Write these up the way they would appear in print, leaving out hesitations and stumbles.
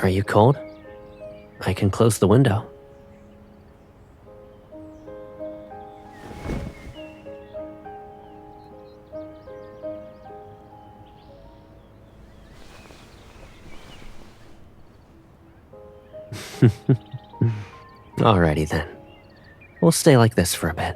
Are you cold? I can close the window. Alrighty then. We'll stay like this for a bit.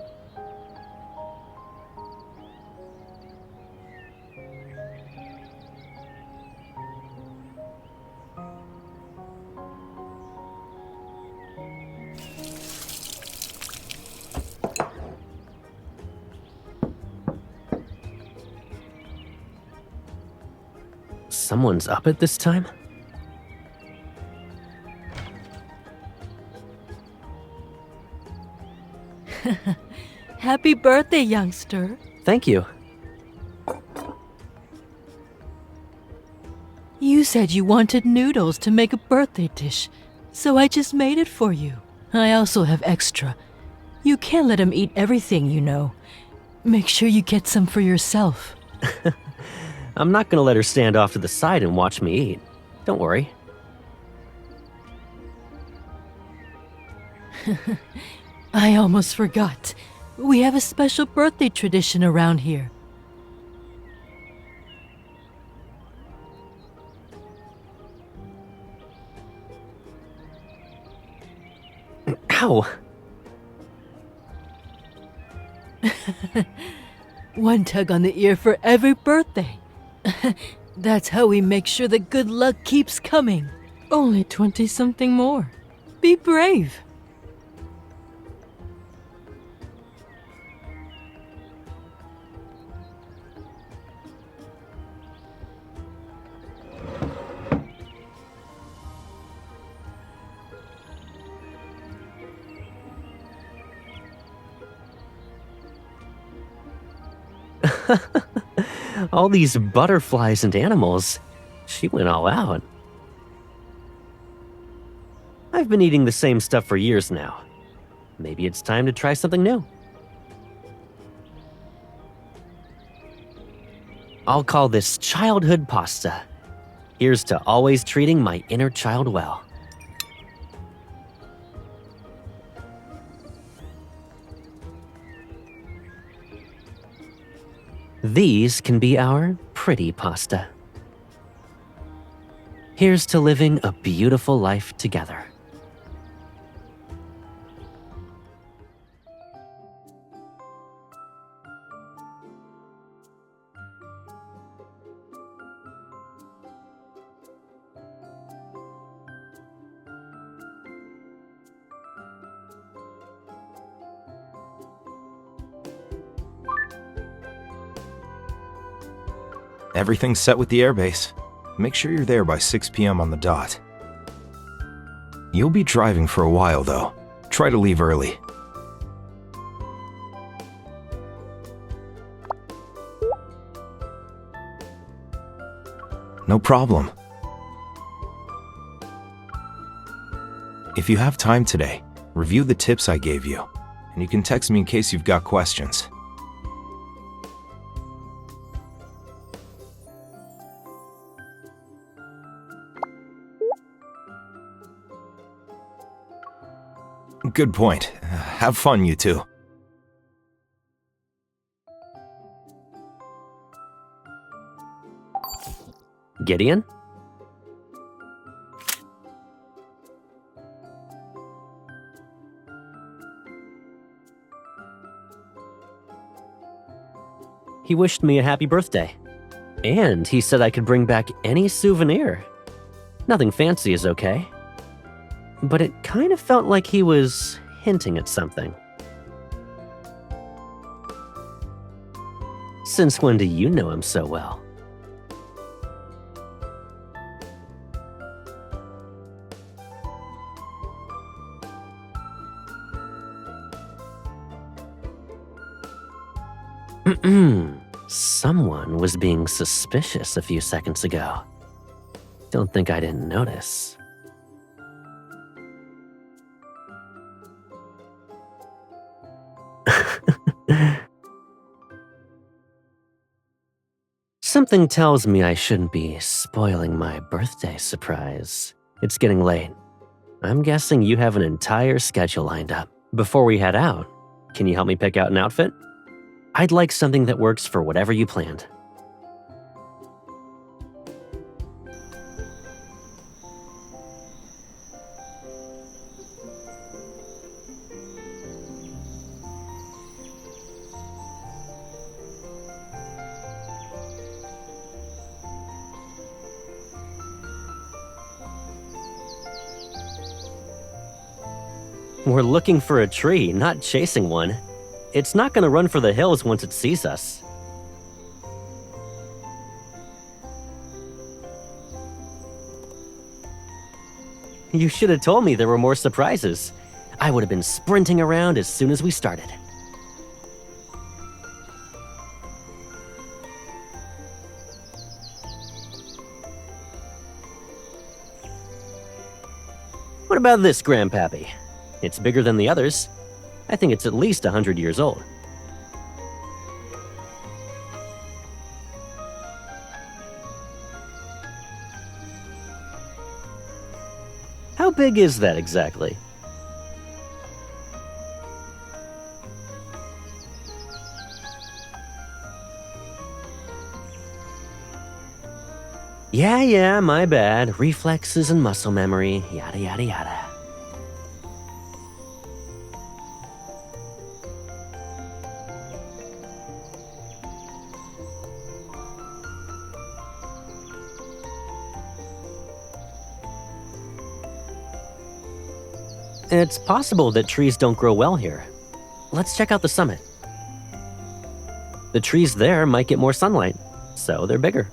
Someone's up at this time? Happy birthday, youngster. Thank you. You said you wanted noodles to make a birthday dish, so I just made it for you. I also have extra. You can't let him eat everything, you know. Make sure you get some for yourself. I'm not gonna let her stand off to the side and watch me eat. Don't worry. I almost forgot. We have a special birthday tradition around here. Ow! One tug on the ear for every birthday. That's how we make sure that good luck keeps coming. Only 20-something more. Be brave. All these butterflies and animals. She went all out. I've been eating the same stuff for years now. Maybe it's time to try something new. I'll call this childhood pasta. Here's to always treating my inner child well. These can be our pretty pasta. Here's to living a beautiful life together. Everything's set with the airbase. Make sure you're there by 6 p.m. on the dot. You'll be driving for a while, though. Try to leave early. No problem. If you have time today, review the tips I gave you, and you can text me in case you've got questions. Good point. Have fun, you two. Gideon? He wished me a happy birthday. And he said I could bring back any souvenir. Nothing fancy is okay. But it kind of felt like he was hinting at something. Since when do you know him so well? Someone was being suspicious a few seconds ago. Don't think I didn't notice. Something tells me I shouldn't be spoiling my birthday surprise. It's getting late. I'm guessing you have an entire schedule lined up. Before we head out, can you help me pick out an outfit? I'd like something that works for whatever you planned. We're looking for a tree, not chasing one. It's not gonna run for the hills once it sees us. You should have told me there were more surprises. I would have been sprinting around as soon as we started. What about this, Grandpappy? It's bigger than the others. I think it's at least 100 years old. How big is that exactly? Yeah, my bad. Reflexes and muscle memory, yada yada yada. It's possible that trees don't grow well here. Let's check out the summit. The trees there might get more sunlight, so they're bigger.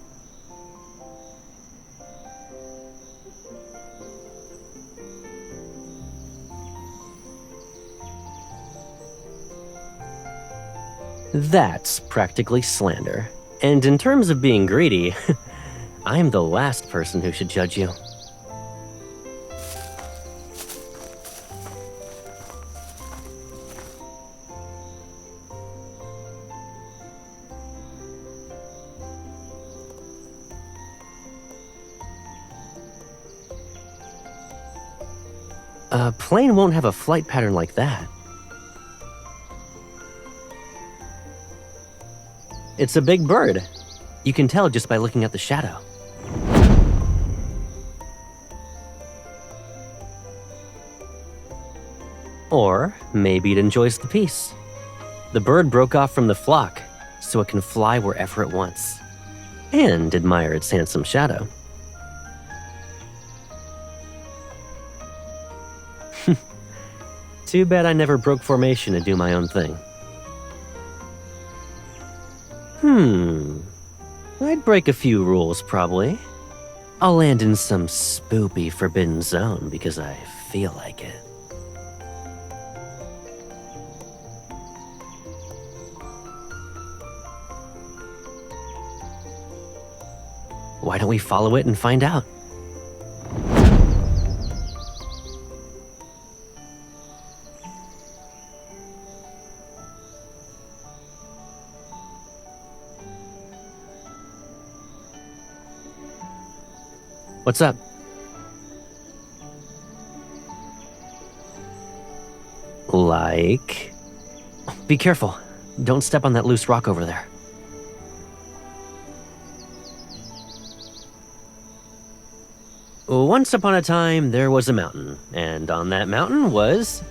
That's practically slander. And in terms of being greedy, I'm the last person who should judge you. A plane won't have a flight pattern like that. It's a big bird. You can tell just by looking at the shadow. Or maybe it enjoys the peace. The bird broke off from the flock, so it can fly wherever it wants. And admire its handsome shadow. Too bad I never broke formation to do my own thing. I'd break a few rules, probably. I'll land in some spoopy forbidden zone because I feel like it. Why don't we follow it and find out? What's up? Like? Be careful. Don't step on that loose rock over there. Once upon a time, there was a mountain, and on that mountain was...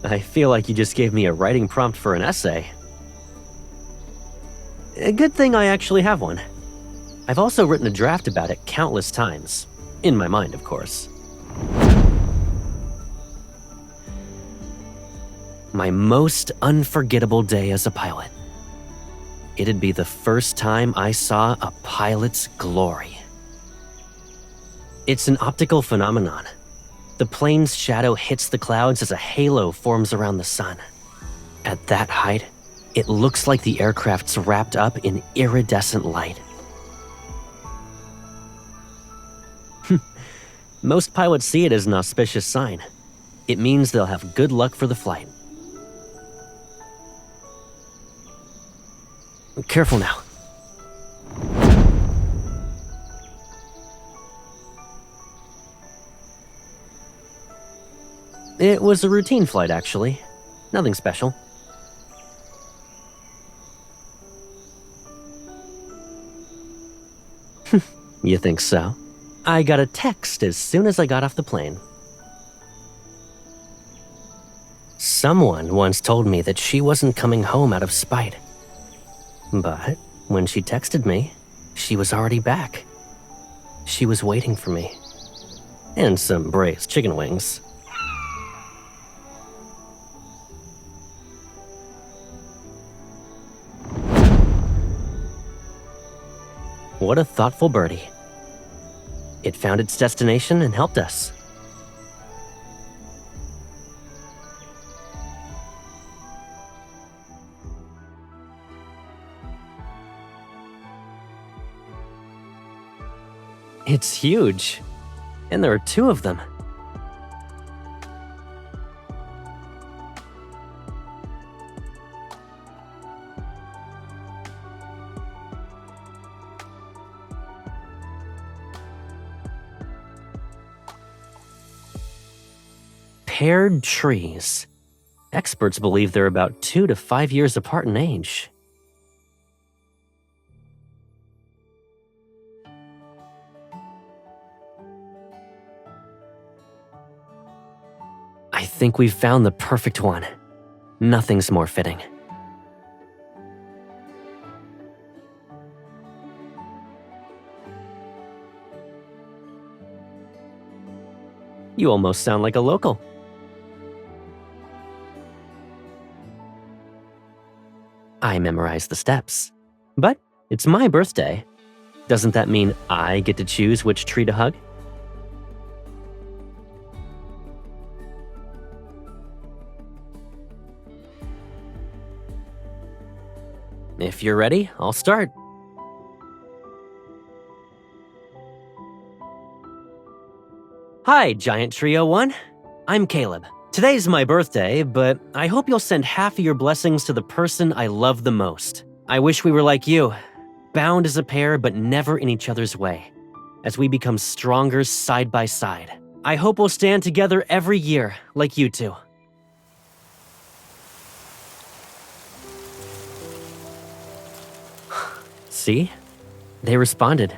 I feel like you just gave me a writing prompt for an essay. A good thing I actually have one. I've also written a draft about it countless times. In my mind, of course. My most unforgettable day as a pilot. It'd be the first time I saw a pilot's glory. It's an optical phenomenon. The plane's shadow hits the clouds as a halo forms around the sun. At that height, it looks like the aircraft's wrapped up in iridescent light. Most pilots see it as an auspicious sign. It means they'll have good luck for the flight. Careful now. It was a routine flight, actually. Nothing special. You think so? I got a text as soon as I got off the plane. Someone once told me that she wasn't coming home out of spite. But when she texted me, she was already back. She was waiting for me. And some braised chicken wings. What a thoughtful birdie. It found its destination and helped us. It's huge, and there are 2 of them. Paired trees. Experts believe they're about 2 to 5 years apart in age. I think we've found the perfect one. Nothing's more fitting. You almost sound like a local. I memorized the steps. But it's my birthday. Doesn't that mean I get to choose which tree to hug? If you're ready, I'll start. Hi, Giant Trio 1. I'm Caleb. Today's my birthday, but I hope you'll send half of your blessings to the person I love the most. I wish we were like you, bound as a pair but never in each other's way, as we become stronger side by side. I hope we'll stand together every year, like you two. See? They responded.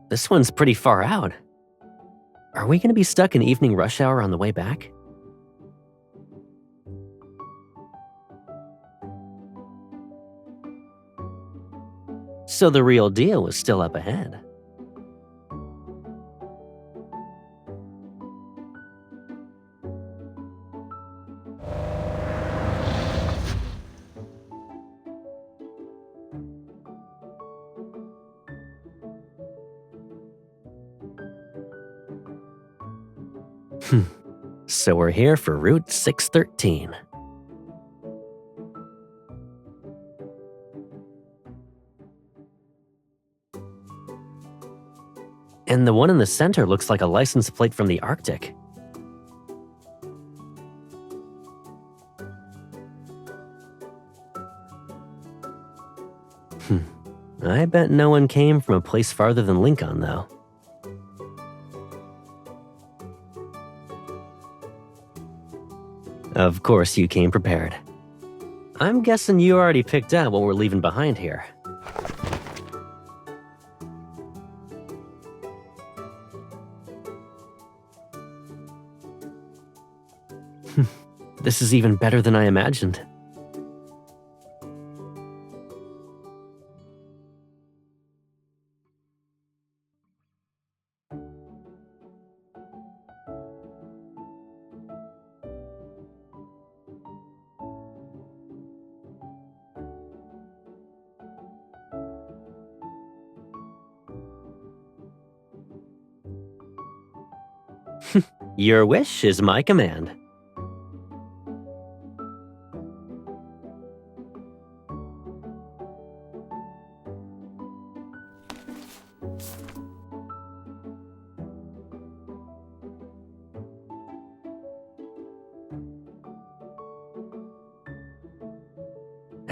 This one's pretty far out. Are we going to be stuck in evening rush hour on the way back? So the real deal was still up ahead. So we're here for Route 613. And the one in the center looks like a license plate from the Arctic. I bet no one came from a place farther than Lincoln, though. Of course you came prepared. I'm guessing you already picked out what we're leaving behind here. This is even better than I imagined. Your wish is my command.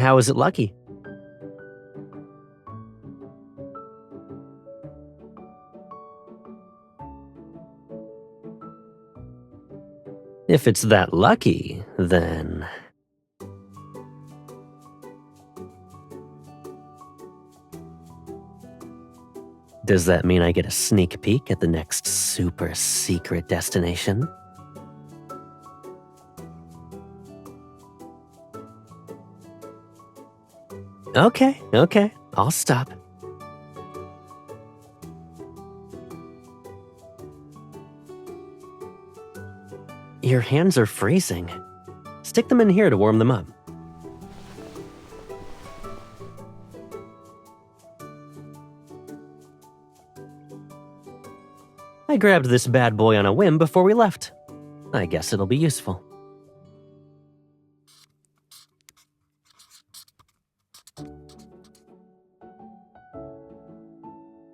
How is it lucky? If it's that lucky, then... Does that mean I get a sneak peek at the next super secret destination? Okay, I'll stop. Your hands are freezing. Stick them in here to warm them up. I grabbed this bad boy on a whim before we left. I guess it'll be useful.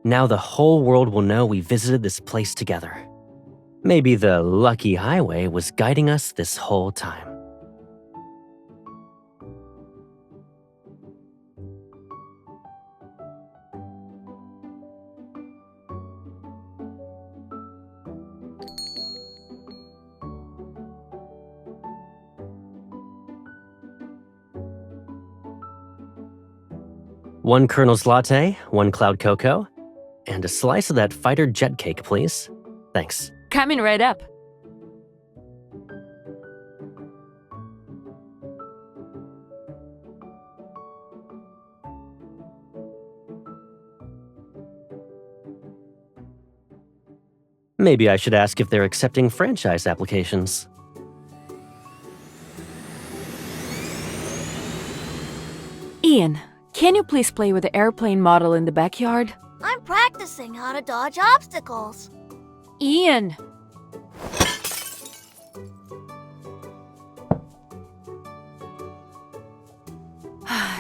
Now the whole world will know we visited this place together. Maybe the lucky highway was guiding us this whole time. One Colonel's latte, one cloud cocoa, and a slice of that fighter jet cake, please. Thanks. Coming right up. Maybe I should ask if they're accepting franchise applications. Ian, can you please play with the airplane model in the backyard? I'm practicing how to dodge obstacles. Ian!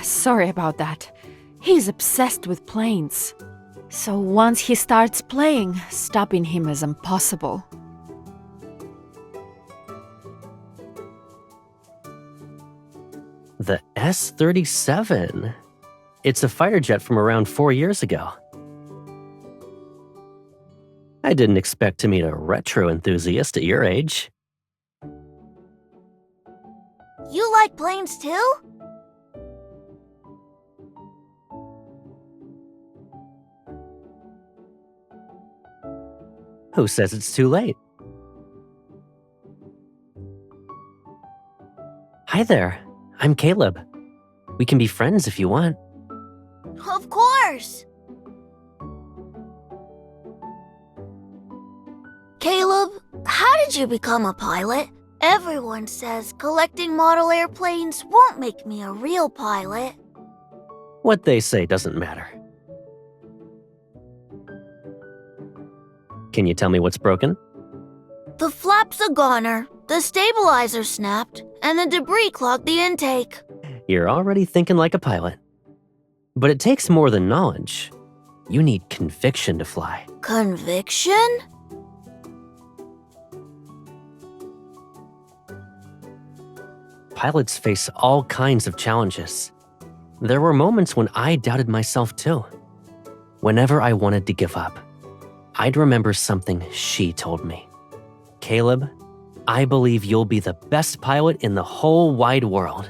Sorry about that. He's obsessed with planes. So once he starts playing, stopping him is impossible. The S-37. It's a fighter jet from around 4 years ago. I didn't expect to meet a retro enthusiast at your age. You like planes too? Who says it's too late? Hi there, I'm Caleb. We can be friends if you want. Of course! Caleb, how did you become a pilot? Everyone says collecting model airplanes won't make me a real pilot. What they say doesn't matter. Can you tell me what's broken? The flap's a goner, the stabilizer snapped, and the debris clogged the intake. You're already thinking like a pilot. But it takes more than knowledge. You need conviction to fly. Conviction? Pilots face all kinds of challenges. There were moments when I doubted myself too. Whenever I wanted to give up, I'd remember something she told me. Caleb, I believe you'll be the best pilot in the whole wide world.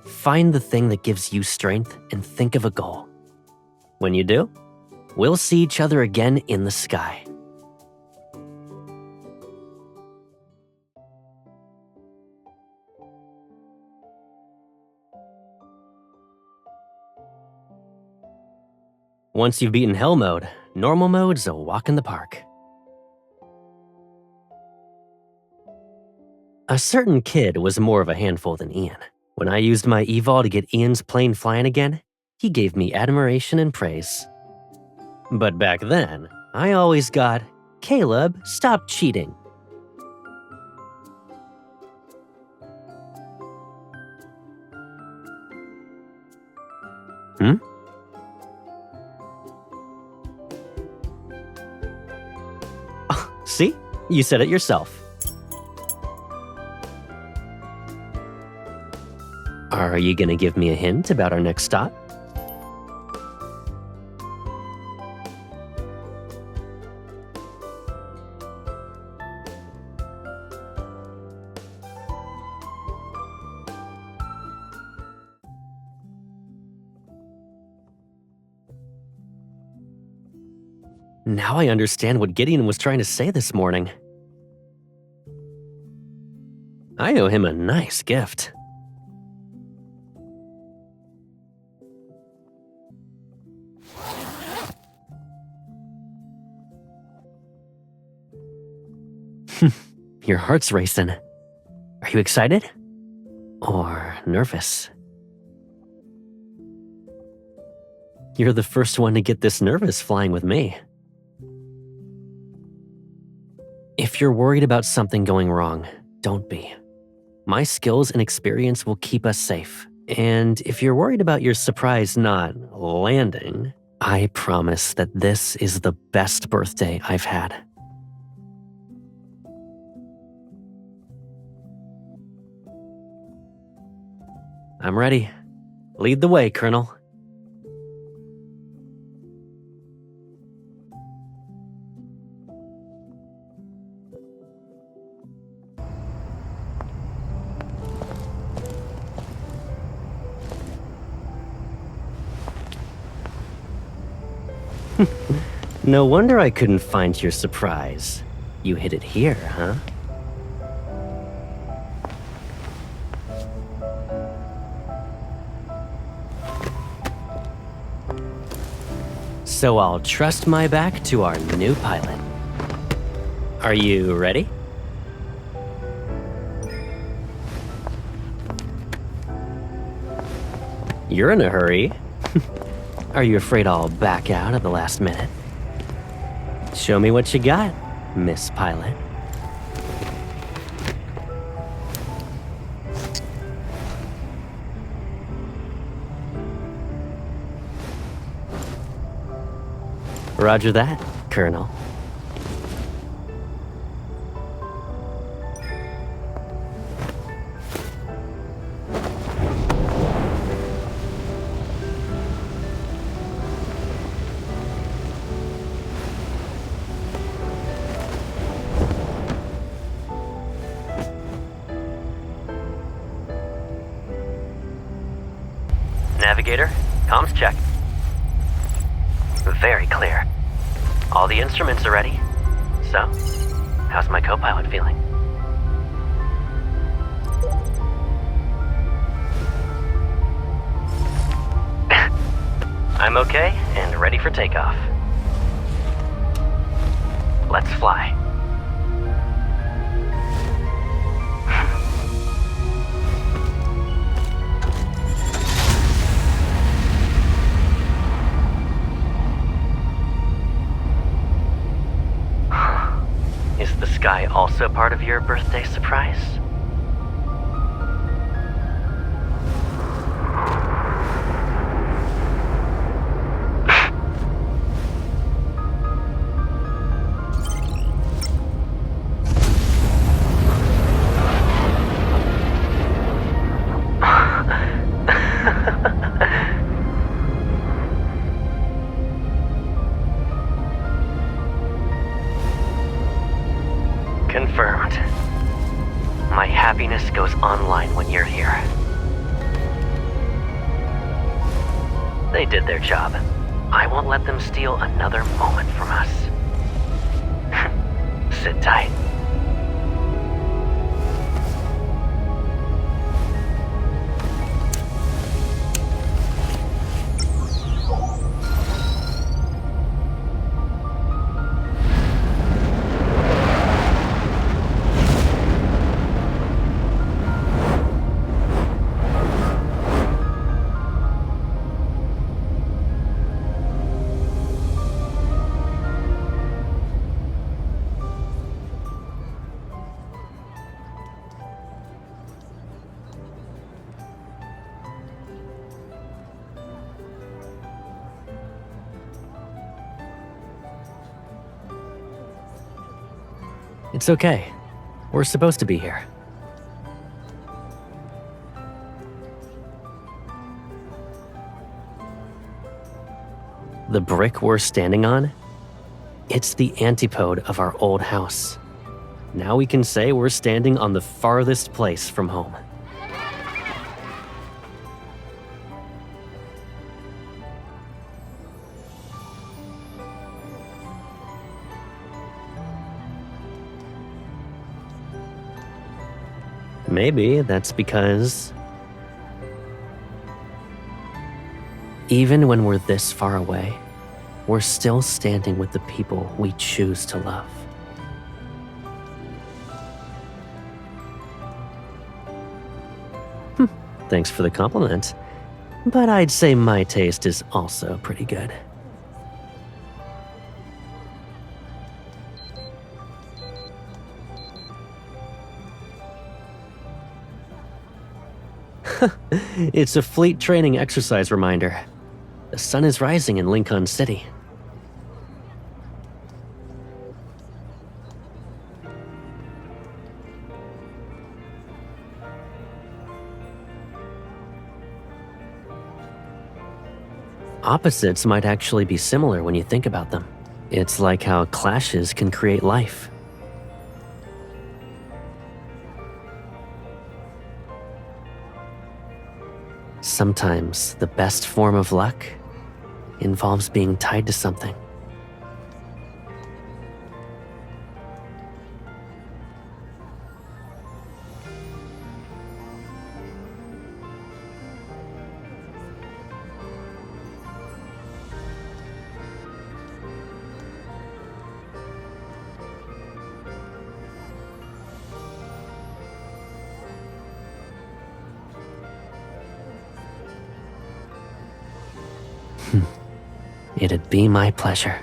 Find the thing that gives you strength and think of a goal. When you do, we'll see each other again in the sky. Once you've beaten Hell Mode, Normal Mode's a walk in the park. A certain kid was more of a handful than Ian. When I used my evol to get Ian's plane flying again, he gave me admiration and praise. But back then, I always got, "Caleb, stop cheating." See? You said it yourself. Are you gonna give me a hint about our next stop? Now I understand what Gideon was trying to say this morning. I owe him a nice gift. Your heart's racing. Are you excited? Or nervous? You're the first one to get this nervous flying with me. If you're worried about something going wrong, don't be. My skills and experience will keep us safe. And if you're worried about your surprise not landing, I promise that this is the best birthday I've had. I'm ready. Lead the way, Colonel. No wonder I couldn't find your surprise. You hid it here, huh? So I'll trust my back to our new pilot. Are you ready? You're in a hurry. Are you afraid I'll back out at the last minute? Show me what you got, Miss Pilot. Roger that, Colonel. Navigator, comms check. Very clear. All the instruments are ready. So, how's my co-pilot feeling? I'm okay and ready for takeoff. Let's fly. Is the sky also part of your birthday surprise? Confirmed. My happiness goes online when you're here. They did their job. I won't let them steal another moment from us. Sit tight. It's okay. We're supposed to be here. the brick we're standing on, it's the antipode of our old house. Now we can say we're standing on the farthest place from home. Maybe that's because even when we're this far away, we're still standing with the people we choose to love. Thanks for the compliment, but I'd say my taste is also pretty good. It's a fleet training exercise reminder. The sun is rising in Lincoln City. Opposites might actually be similar when you think about them. It's like how clashes can create life. Sometimes the best form of luck involves being tied to something. It'd be my pleasure.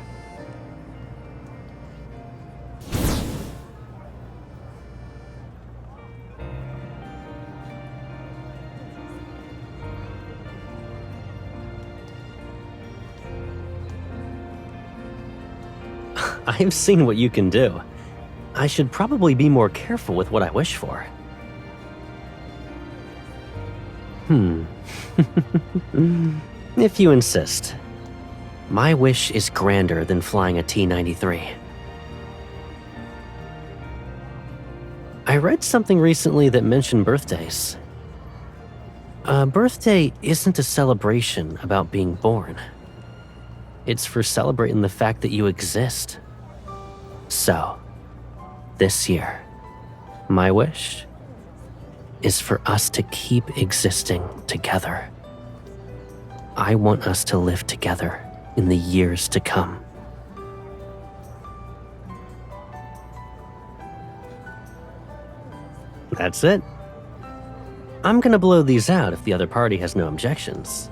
I've seen what you can do. I should probably be more careful with what I wish for. If you insist. My wish is grander than flying a T-93. I read something recently that mentioned birthdays. A birthday isn't a celebration about being born. It's for celebrating the fact that you exist. So, this year, my wish is for us to keep existing together. I want us to live together in the years to come. That's it. I'm gonna blow these out if the other party has no objections.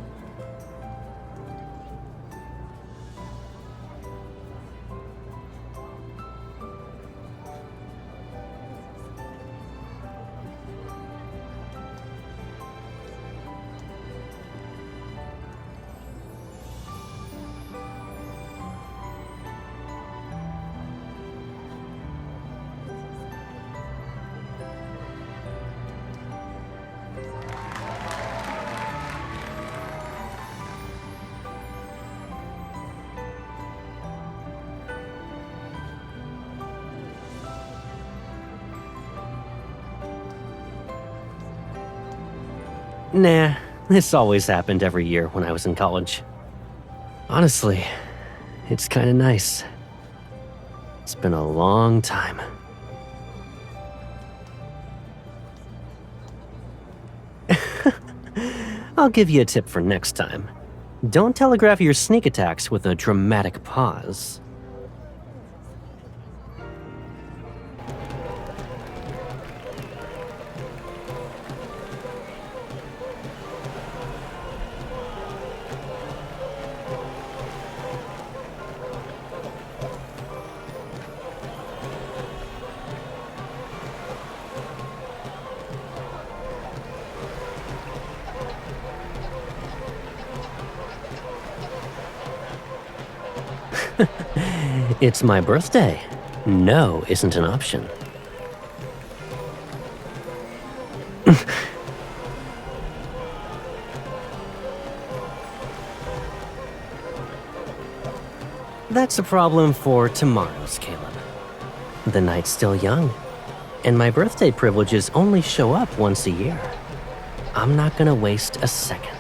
Nah, this always happened every year when I was in college. Honestly, it's kinda nice. It's been a long time. I'll give you a tip for next time. Don't telegraph your sneak attacks with a dramatic pause. It's my birthday. No isn't an option. That's a problem for tomorrow's Caleb. The night's still young, and my birthday privileges only show up once a year. I'm not gonna waste a second.